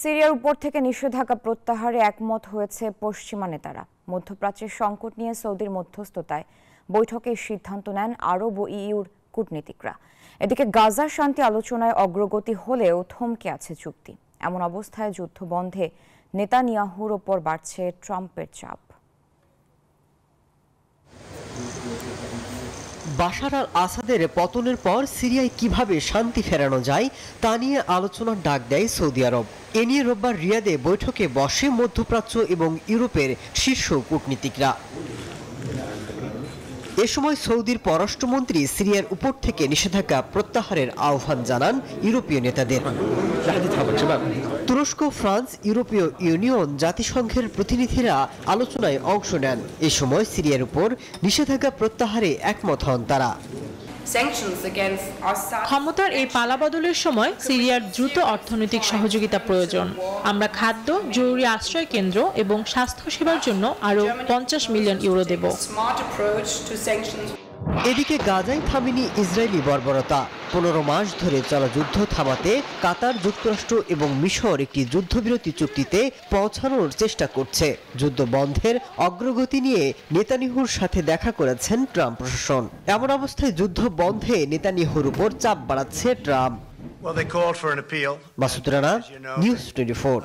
সিরিয়ার উপর থেকে নিষেধাজ্ঞা প্রত্যাহারে একমত হয়েছে পশ্চিমা নেতারা। মধ্যপ্রাচ্যের সংকট নিয়ে সৌদির মধ্যস্থতায় বৈঠকে সিদ্ধান্ত নেন আরব ও ইইউর কূটনীতিকরা। এদিকে গাজার শান্তি আলোচনায় অগ্রগতি হলেও থমকে আছে চুক্তি। এমন অবস্থায় যুদ্ধ বন্ধে নেতানিয়াহুর ওপর বাড়ছে ট্রাম্পের চাপ। বাশার আল আসাদের পতনের পর সিরিয়ায় কিভাবে শান্তি ফেরানো যায় তা নিয়ে আলোচনার ডাক দেয় সৌদি আরব। এ নিয়ে রোববার রিয়াদে বৈঠকে বসে মধ্যপ্রাচ্য এবং ইউরোপের শীর্ষ কূটনীতিকরা। এ সময় সৌদির পররাষ্ট্রমন্ত্রী সিরিয়ার উপর থেকে নিষেধাজ্ঞা প্রত্যাহারের আহ্বান জানান ইউরোপীয় নেতাদের। তুরস্ক, ফ্রান্স, ইউরোপীয় ইউনিয়ন, জাতিসংঘের প্রতিনিধিরা আলোচনায় অংশ নেন। এ সময় সিরিয়ার উপর নিষেধাজ্ঞা প্রত্যাহারে একমত হন তারা। ক্ষমতার এই পালাবদলের সময় সিরিয়ার দ্রুত অর্থনৈতিক সহযোগিতা প্রয়োজন। আমরা খাদ্য, জরুরি আশ্রয় কেন্দ্র এবং স্বাস্থ্যসেবার জন্য আরও 50 মিলিয়ন ইউরো দেব। এদিকে গাজায় থামেনি ইসরায়েলি বর্বরতা। 15 মাস ধরে চলা যুদ্ধ থামাতে কাতার, যুক্তরাষ্ট্র এবং মিশর একটি যুদ্ধবিরতি চুক্তিতে পৌঁছানোর চেষ্টা করছে। যুদ্ধ বন্ধের অগ্রগতি নিয়ে নেতানিয়াহুর সাথে দেখা করেছেন ট্রাম্প প্রশাসন। এমন অবস্থায় যুদ্ধ বন্ধে নেতানিয়াহুর উপর চাপ বাড়াচ্ছে ট্রাম্প। মাসুদ রানা, নিউজ 24।